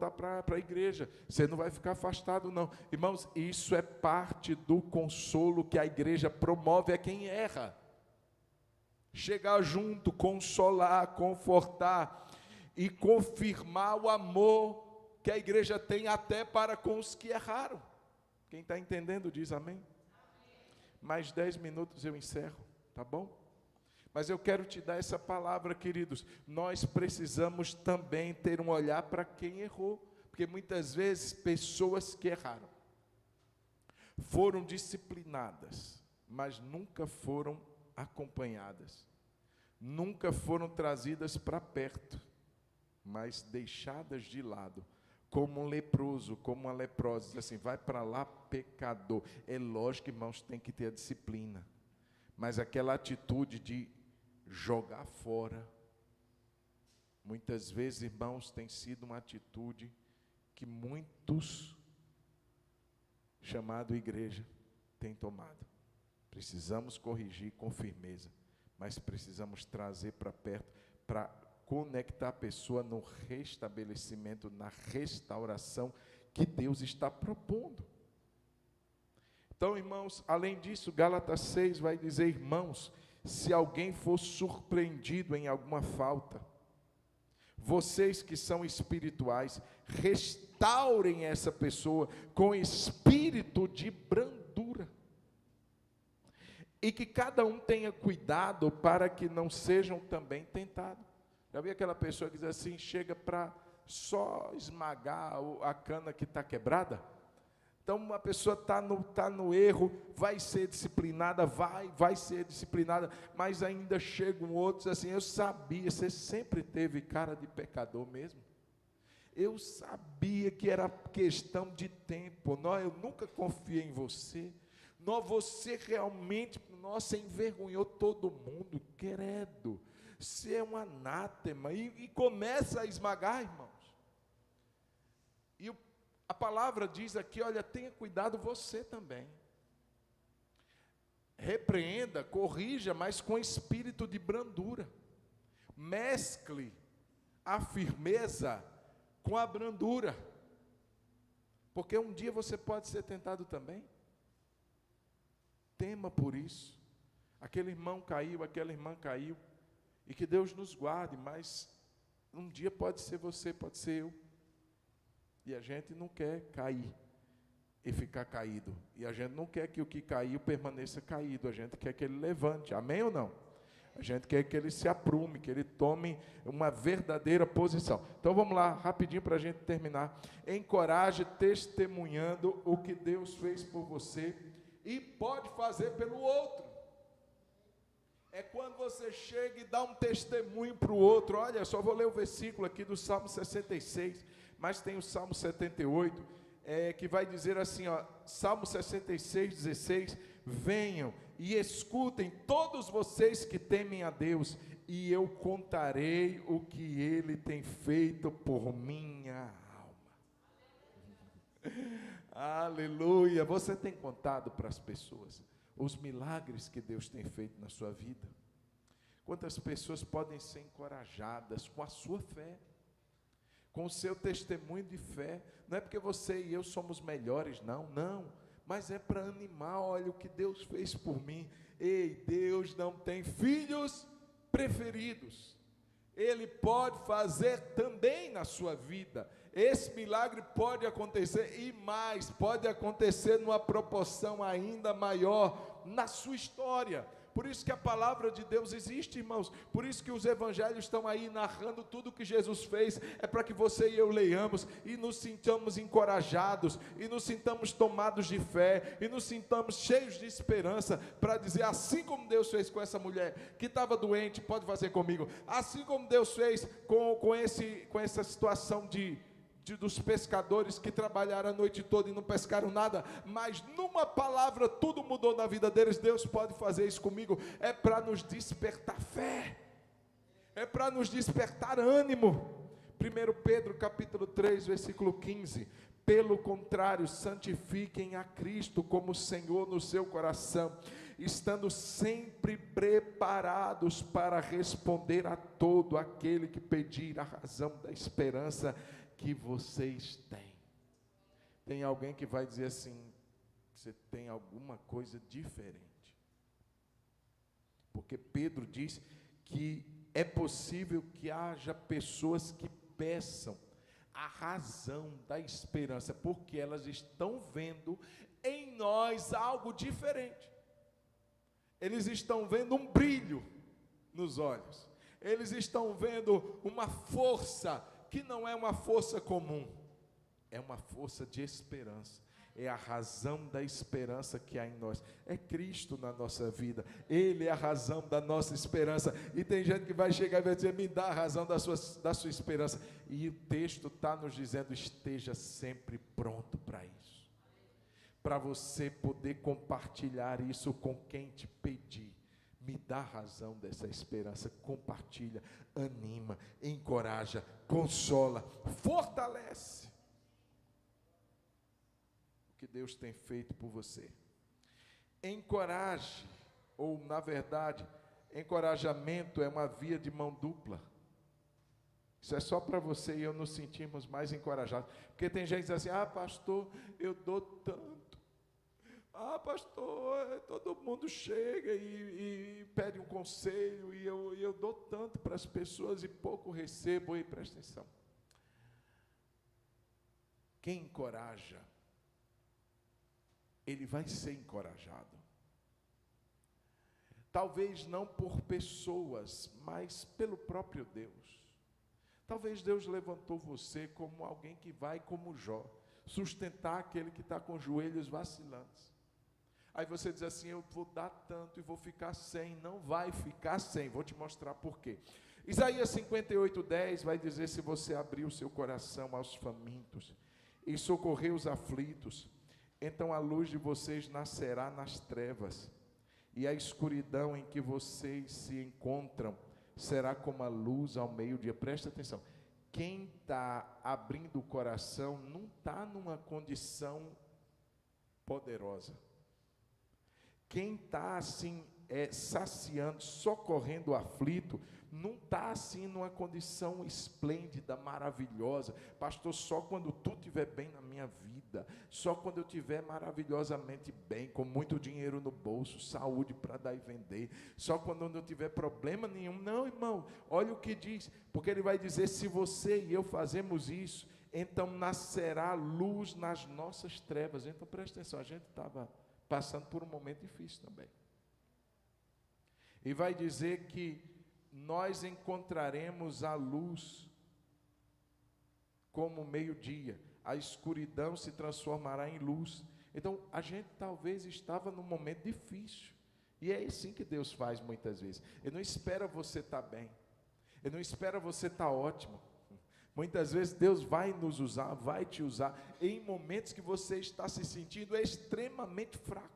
para a igreja. Você não vai ficar afastado, não. Irmãos, isso é parte do consolo que a igreja promove a quem erra. Chegar junto, consolar, confortar e confirmar o amor que a igreja tem até para com os que erraram. Quem está entendendo diz amém? Mais 10 minutos eu encerro, tá bom? Mas eu quero te dar essa palavra, queridos. Nós precisamos também ter um olhar para quem errou. Porque muitas vezes pessoas que erraram foram disciplinadas, mas nunca foram acompanhadas. Nunca foram trazidas para perto, mas deixadas de lado. Como um leproso, como uma leprosa. Diz assim, vai para lá, pecador. É lógico, irmãos, tem que ter a disciplina. Mas aquela atitude de jogar fora, muitas vezes, irmãos, tem sido uma atitude que muitos, chamado igreja, têm tomado. Precisamos corrigir com firmeza, mas precisamos trazer para perto, para conectar a pessoa no restabelecimento, na restauração que Deus está propondo. Então, irmãos, além disso, Gálatas 6 vai dizer, irmãos, se alguém for surpreendido em alguma falta, vocês que são espirituais, restaurem essa pessoa com espírito de brandura. E que cada um tenha cuidado para que não sejam também tentados. Já vi aquela pessoa que diz assim, chega para só esmagar a cana que está quebrada? Então, uma pessoa tá no erro, vai ser disciplinada, vai ser disciplinada, mas ainda chegam outros assim, eu sabia, você sempre teve cara de pecador mesmo. Eu sabia que era questão de tempo, eu nunca confiei em você. Você realmente, você envergonhou todo mundo, credo. Você é um anátema, e começa a esmagar, irmãos. E a palavra diz aqui, olha, tenha cuidado você também. Repreenda, corrija, mas com espírito de brandura. Mescle a firmeza com a brandura. Porque um dia você pode ser tentado também. Tema por isso. Aquele irmão caiu, aquela irmã caiu. E que Deus nos guarde, mas um dia pode ser você, pode ser eu. E a gente não quer cair e ficar caído. E a gente não quer que o que caiu permaneça caído. A gente quer que ele levante. Amém ou não? A gente quer que ele se aprume, que ele tome uma verdadeira posição. Então vamos lá, rapidinho para a gente terminar. Encoraje testemunhando o que Deus fez por você e pode fazer pelo outro. É quando você chega e dá um testemunho para o outro. Olha, só vou ler o versículo aqui do Salmo 66, mas tem o Salmo 78, que vai dizer assim, Salmo 66, 16, venham e escutem todos vocês que temem a Deus, e eu contarei o que Ele tem feito por minha alma. Aleluia! Você tem contado para as pessoas os milagres que Deus tem feito na sua vida? Quantas pessoas podem ser encorajadas com a sua fé, com o seu testemunho de fé? Não é porque você e eu somos melhores, não, mas é para animar. Olha o que Deus fez por mim. Ei, Deus não tem filhos preferidos. Ele pode fazer também na sua vida. Esse milagre pode acontecer e mais, pode acontecer numa proporção ainda maior na sua história. Por isso que a palavra de Deus existe, irmãos. Por isso que os evangelhos estão aí narrando tudo o que Jesus fez. É para que você e eu leiamos e nos sintamos encorajados, e nos sintamos tomados de fé, e nos sintamos cheios de esperança, para dizer, assim como Deus fez com essa mulher que estava doente, pode fazer comigo. Assim como Deus fez com essa situação dos pescadores que trabalharam a noite toda e não pescaram nada, mas numa palavra tudo mudou na vida deles. Deus pode fazer isso comigo. É para nos despertar fé, é para nos despertar ânimo. 1 Pedro capítulo 3, versículo 15, pelo contrário, santifiquem a Cristo como Senhor no seu coração, estando sempre preparados para responder a todo aquele que pedir a razão da esperança que vocês têm. Tem alguém que vai dizer assim, você tem alguma coisa diferente. Porque Pedro diz que é possível que haja pessoas que peçam a razão da esperança, porque elas estão vendo em nós algo diferente. Eles estão vendo um brilho nos olhos. Eles estão vendo uma força que não é uma força comum, é uma força de esperança. É a razão da esperança que há em nós. É Cristo na nossa vida. Ele é a razão da nossa esperança. E tem gente que vai chegar e vai dizer, me dá a razão da sua esperança. E o texto está nos dizendo, esteja sempre pronto para isso. Para você poder compartilhar isso com quem te pedir. Me dá razão dessa esperança, compartilha, anima, encoraja, consola, fortalece o que Deus tem feito por você. Encoraje, ou na verdade, encorajamento é uma via de mão dupla. Isso é só para você e eu nos sentirmos mais encorajados. Porque tem gente que diz assim, pastor, eu dou tanto. Pastor, todo mundo chega e pede um conselho, e eu dou tanto para as pessoas e pouco recebo. E presta atenção, quem encoraja, ele vai ser encorajado. Talvez não por pessoas, mas pelo próprio Deus. Talvez Deus levantou você como alguém que vai, como Jó, sustentar aquele que está com os joelhos vacilantes. Aí você diz assim: eu vou dar tanto e vou ficar sem. Não vai ficar sem, vou te mostrar por quê. Isaías 58:10 vai dizer: se você abrir o seu coração aos famintos e socorrer os aflitos, então a luz de vocês nascerá nas trevas, e a escuridão em que vocês se encontram será como a luz ao meio-dia. Presta atenção, quem está abrindo o coração não está numa condição poderosa. Quem está assim, saciando, socorrendo o aflito, não está assim numa condição esplêndida, maravilhosa. Pastor, só quando tu estiver bem na minha vida, só quando eu estiver maravilhosamente bem, com muito dinheiro no bolso, saúde para dar e vender, só quando eu não tiver problema nenhum. Não, irmão, olha o que diz, porque ele vai dizer: se você e eu fazemos isso, então nascerá luz nas nossas trevas. Então presta atenção, a gente estava passando por um momento difícil também. E vai dizer que nós encontraremos a luz como meio-dia, a escuridão se transformará em luz. Então, a gente talvez estava num momento difícil, e é assim que Deus faz muitas vezes. Ele não espera você estar bem, Ele não espera você estar ótimo. Muitas vezes Deus vai nos usar, vai te usar em momentos que você está se sentindo extremamente fraco.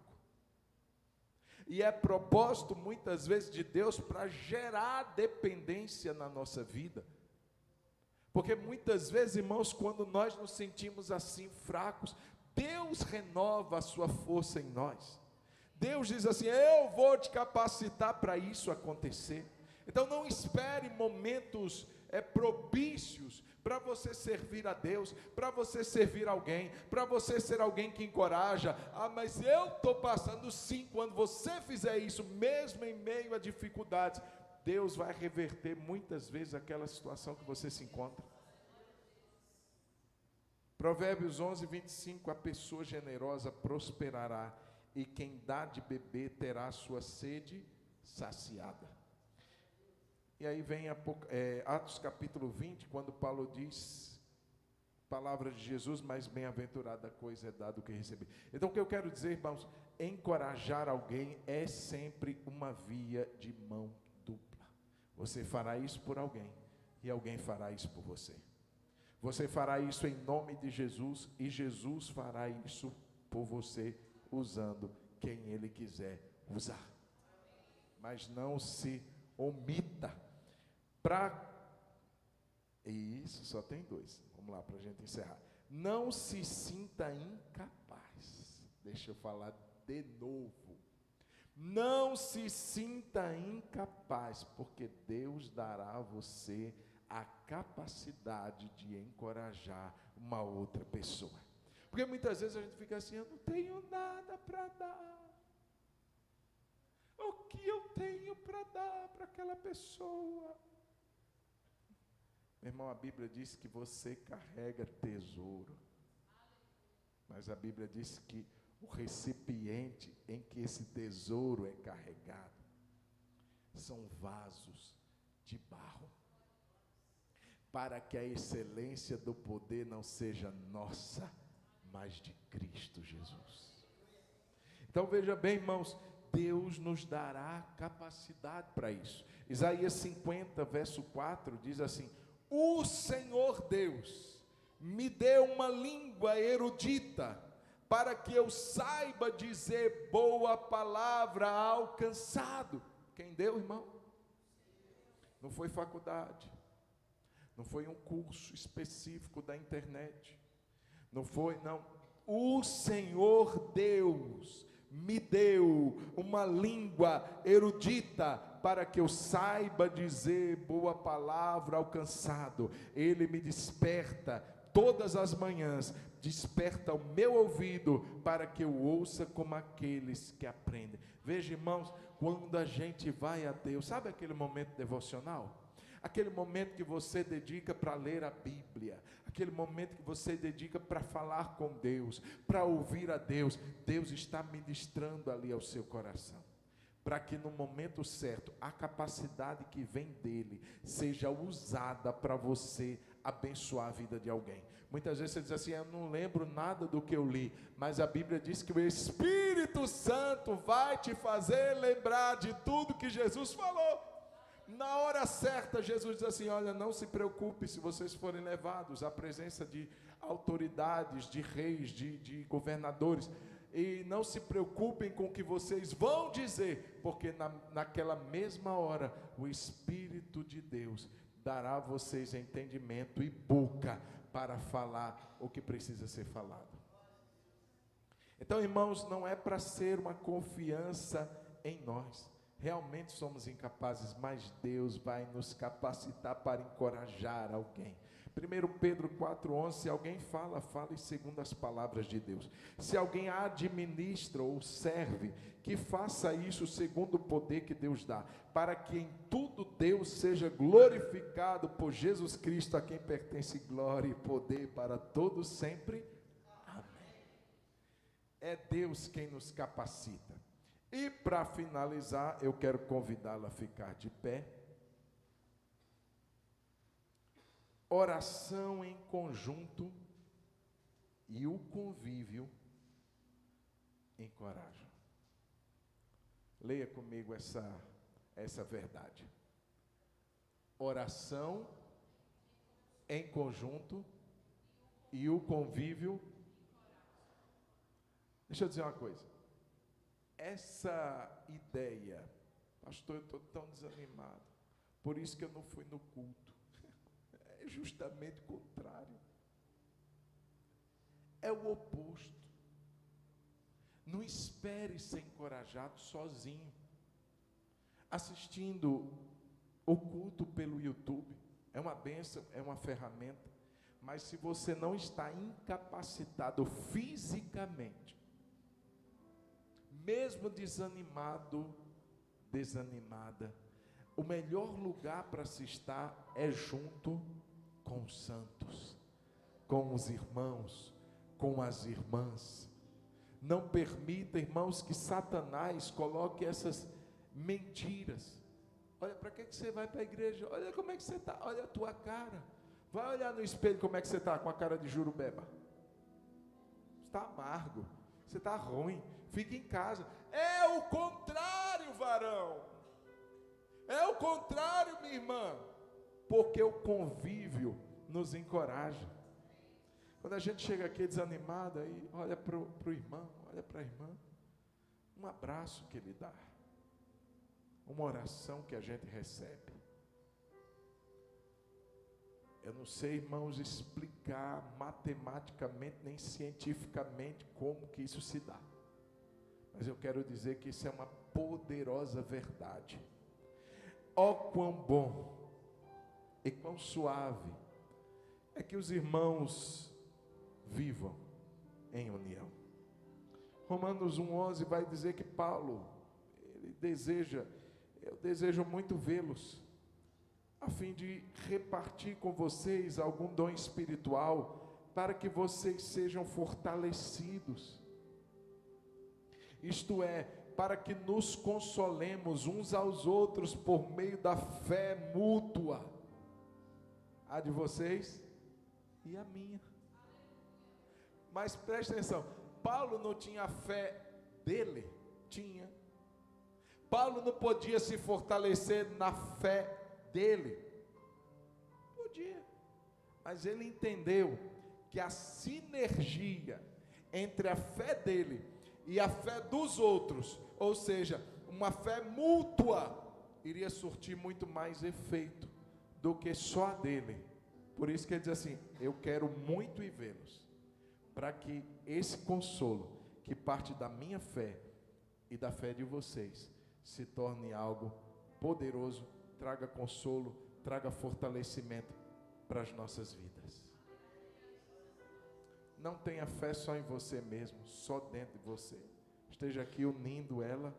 E é propósito muitas vezes de Deus para gerar dependência na nossa vida. Porque muitas vezes, irmãos, quando nós nos sentimos assim fracos, Deus renova a sua força em nós. Deus diz assim: eu vou te capacitar para isso acontecer. Então não espere momentos propícios para você servir a Deus, para você servir alguém, para você ser alguém que encoraja. Ah, mas eu estou passando sim. Quando você fizer isso, mesmo em meio a dificuldades, Deus vai reverter muitas vezes aquela situação que você se encontra. Provérbios 11:25, a pessoa generosa prosperará, e quem dá de beber terá a sua sede saciada. E aí vem Atos capítulo 20, quando Paulo diz, palavra de Jesus: mais bem-aventurada coisa é dar do que receber. Então o que eu quero dizer, irmãos, encorajar alguém é sempre uma via de mão dupla. Você fará isso por alguém, e alguém fará isso por você. Você fará isso em nome de Jesus, e Jesus fará isso por você, usando quem Ele quiser usar. Mas não se omita. Isso, só tem dois. Vamos lá, para a gente encerrar. Não se sinta incapaz. Deixa eu falar de novo. Não se sinta incapaz, porque Deus dará a você a capacidade de encorajar uma outra pessoa. Porque muitas vezes a gente fica assim: eu não tenho nada para dar. O que eu tenho para dar para aquela pessoa? Meu irmão, a Bíblia diz que você carrega tesouro, mas a Bíblia diz que o recipiente em que esse tesouro é carregado são vasos de barro, para que a excelência do poder não seja nossa, mas de Cristo Jesus. Então veja bem, irmãos, Deus nos dará capacidade para isso. Isaías 50, verso 4 diz assim: o Senhor Deus me deu uma língua erudita, para que eu saiba dizer boa palavra ao cansado. Quem deu, irmão? Não foi faculdade, não foi um curso específico da internet, não foi, não. O Senhor Deus me deu uma língua erudita, para que eu saiba dizer boa palavra ao cansado. Ele me desperta todas as manhãs, desperta o meu ouvido, para que eu ouça como aqueles que aprendem. Veja, irmãos, quando a gente vai a Deus, sabe aquele momento devocional? Aquele momento que você dedica para ler a Bíblia, aquele momento que você dedica para falar com Deus, para ouvir a Deus. Deus está ministrando ali ao seu coração. para que no momento certo, a capacidade que vem dele seja usada para você abençoar a vida de alguém. Muitas vezes você diz assim: eu não lembro nada do que eu li, mas a Bíblia diz que o Espírito Santo vai te fazer lembrar de tudo que Jesus falou. Na hora certa, Jesus diz assim: olha, não se preocupe se vocês forem levados à presença de autoridades, de reis, de governadores, e não se preocupem com o que vocês vão dizer, porque naquela mesma hora, o Espírito de Deus dará a vocês entendimento e boca para falar o que precisa ser falado. Então, irmãos, não é para ser uma confiança em nós. Realmente somos incapazes, mas Deus vai nos capacitar para encorajar alguém. 1 Pedro 4,11, se alguém fale segundo as palavras de Deus. Se alguém administra ou serve, que faça isso segundo o poder que Deus dá, para que em tudo Deus seja glorificado por Jesus Cristo, a quem pertence glória e poder para todos sempre. Amém. É Deus quem nos capacita. E para finalizar, eu quero convidá-la a ficar de pé. Oração em conjunto e o convívio encorajam. Leia comigo essa verdade. Oração em conjunto e o convívio. Deixa eu dizer uma coisa. Essa ideia, pastor, eu estou tão desanimado, por isso que eu não fui no culto. É justamente o contrário. É o oposto. Não espere ser encorajado sozinho, assistindo o culto pelo YouTube. É uma bênção, é uma ferramenta, mas se você não está incapacitado fisicamente, mesmo desanimado, desanimada, o melhor lugar para se estar é junto com os santos, com os irmãos, com as irmãs. Não permita, irmãos, que Satanás coloque essas mentiras. Olha, para que você vai para a igreja? Olha como é que você está, olha a tua cara. Vai olhar no espelho como é que você está, com a cara de jurubeba. Está amargo. Você está ruim, fica em casa. É o contrário, varão. É o contrário, minha irmã. Porque o convívio nos encoraja. Quando a gente chega aqui desanimado, aí olha para o irmão, olha para a irmã. Um abraço que ele dá. Uma oração que a gente recebe. Eu não sei, irmãos, explicar matematicamente nem cientificamente como que isso se dá. Mas eu quero dizer que isso é uma poderosa verdade. Ó quão bom e quão suave é que os irmãos vivam em união. Romanos 1,11 vai dizer que Paulo, eu desejo muito vê-los, a fim de repartir com vocês algum dom espiritual, para que vocês sejam fortalecidos. Isto é, para que nos consolemos uns aos outros por meio da fé mútua, a de vocês e a minha. Mas preste atenção, Paulo não tinha a fé dele? Tinha. Paulo não podia se fortalecer na fé dele? Podia, mas ele entendeu que a sinergia entre a fé dele e a fé dos outros, ou seja, uma fé mútua, iria surtir muito mais efeito do que só a dele. Por isso que ele diz assim: eu quero muito ir vê-los, para que esse consolo que parte da minha fé e da fé de vocês se torne algo poderoso, traga consolo, traga fortalecimento para as nossas vidas. Não tenha fé só em você mesmo, só dentro de você. Esteja aqui unindo ela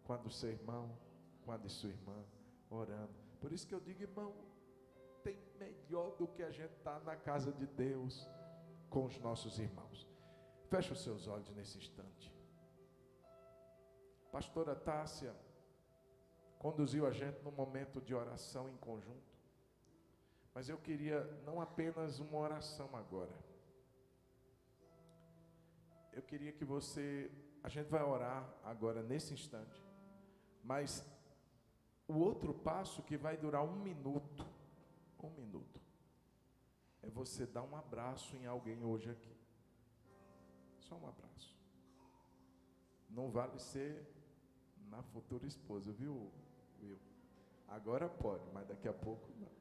com a do seu irmão, com a de sua irmã, orando. Por isso que eu digo, irmão, tem melhor do que a gente estar na casa de Deus com os nossos irmãos. Feche os seus olhos nesse instante. Pastora Tássia, conduziu a gente num momento de oração em conjunto. Mas eu queria não apenas uma oração agora. Eu queria que a gente vai orar agora nesse instante, mas o outro passo que vai durar 1 minuto, é você dar um abraço em alguém hoje aqui. Só um abraço. Não vale ser na futura esposa, viu, Will? Agora pode, mas daqui a pouco não.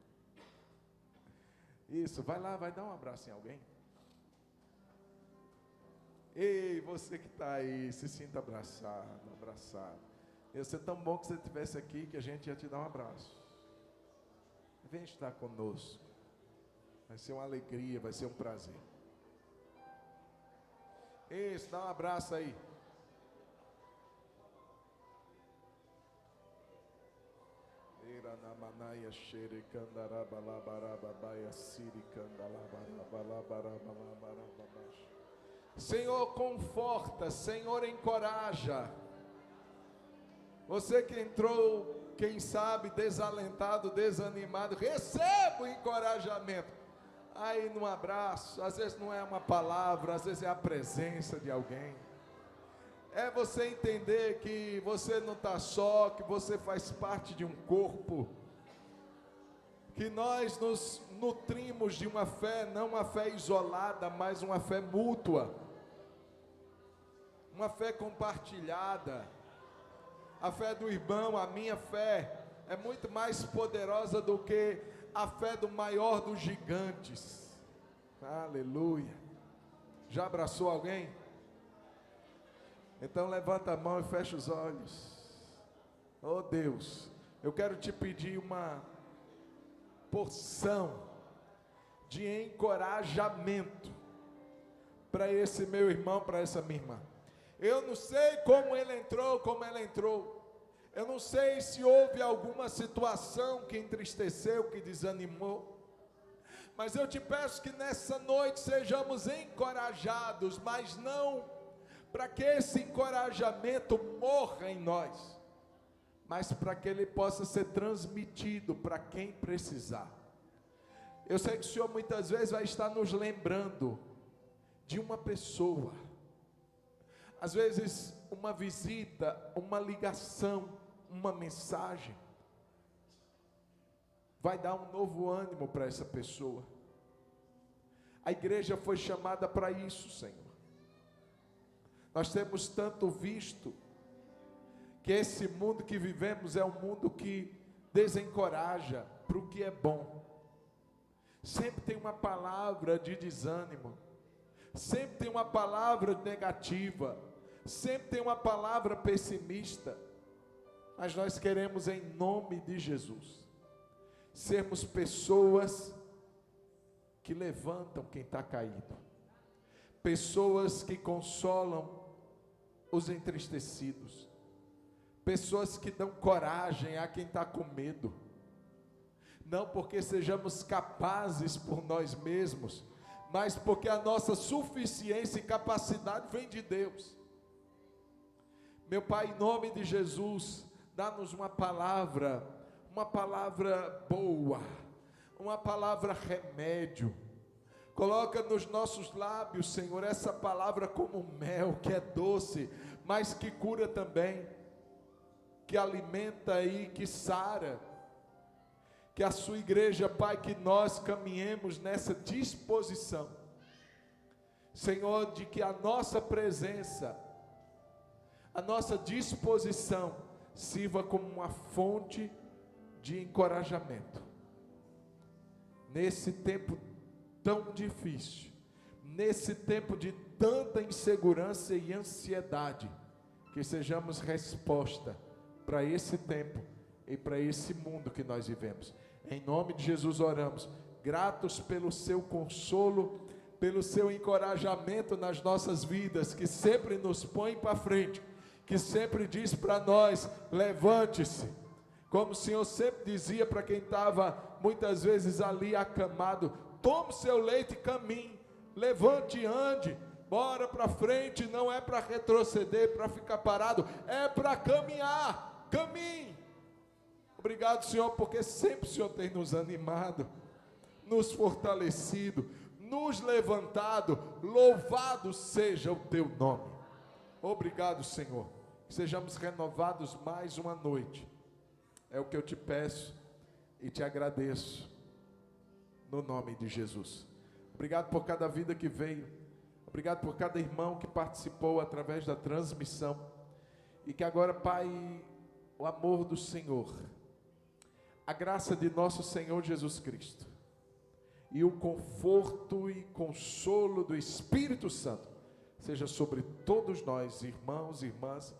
Isso, vai lá, vai dar um abraço em alguém. Ei, você que está aí, se sinta abraçado. Ia ser tão bom que você estivesse aqui, que a gente ia te dar um abraço. Vem estar conosco. Vai ser uma alegria, vai ser um prazer. Isso, dá um abraço aí. Senhor, conforta, Senhor, encoraja. Você que entrou, quem sabe, desalentado, desanimado, receba o encorajamento. Aí num abraço, às vezes não é uma palavra, às vezes é a presença de alguém. É você entender que você não está só, que você faz parte de um corpo, que nós nos nutrimos de uma fé, não uma fé isolada, mas uma fé mútua, uma fé compartilhada. A fé do irmão, a minha fé, é muito mais poderosa do que a fé do maior dos gigantes. Aleluia. Já abraçou alguém? Então levanta a mão e fecha os olhos. Oh Deus, eu quero te pedir uma porção de encorajamento para esse meu irmão, para essa minha irmã. Eu não sei como ele entrou, como ela entrou. Eu não sei se houve alguma situação que entristeceu, que desanimou. Mas eu te peço que nessa noite sejamos encorajados, mas não para que esse encorajamento morra em nós, mas para que ele possa ser transmitido para quem precisar. Eu sei que o Senhor muitas vezes vai estar nos lembrando de uma pessoa, às vezes uma visita, uma ligação, uma mensagem, vai dar um novo ânimo para essa pessoa. A igreja foi chamada para isso, Senhor. Nós temos tanto visto que esse mundo que vivemos é um mundo que desencoraja para o que é bom. Sempre tem uma palavra de desânimo, sempre tem uma palavra negativa, sempre tem uma palavra pessimista. Mas nós queremos, em nome de Jesus, sermos pessoas que levantam quem está caído, pessoas que consolam os entristecidos, pessoas que dão coragem a quem está com medo, não porque sejamos capazes por nós mesmos, mas porque a nossa suficiência e capacidade vem de Deus. Meu Pai, em nome de Jesus, dá-nos uma palavra boa, uma palavra remédio. Coloca nos nossos lábios, Senhor, essa palavra como mel, que é doce, mas que cura também, que alimenta e que sara. Que a sua igreja, Pai, que nós caminhemos nessa disposição, Senhor, de que a nossa presença, a nossa disposição sirva como uma fonte de encorajamento. Nesse tempo tão difícil, nesse tempo de tanta insegurança e ansiedade, que sejamos resposta para esse tempo e para esse mundo que nós vivemos. Em nome de Jesus oramos, gratos pelo seu consolo, pelo seu encorajamento nas nossas vidas, que sempre nos põe para frente, que sempre diz para nós, levante-se, como o Senhor sempre dizia para quem estava muitas vezes ali acamado, tome seu leite e caminhe, levante e ande, bora para frente, não é para retroceder, para ficar parado, é para caminhar, caminhe, Obrigado, Senhor, porque sempre o Senhor tem nos animado, nos fortalecido, nos levantado. Louvado seja o teu nome. Obrigado, Senhor. Que sejamos renovados mais uma noite. É o que eu te peço e te agradeço, no nome de Jesus. Obrigado por cada vida que veio. Obrigado por cada irmão que participou através da transmissão. E que agora, Pai, o amor do Senhor, a graça de nosso Senhor Jesus Cristo e o conforto e consolo do Espírito Santo seja sobre todos nós, irmãos e irmãs,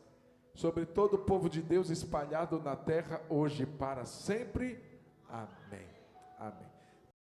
sobre todo o povo de Deus espalhado na terra, hoje e para sempre. Amém. Amém.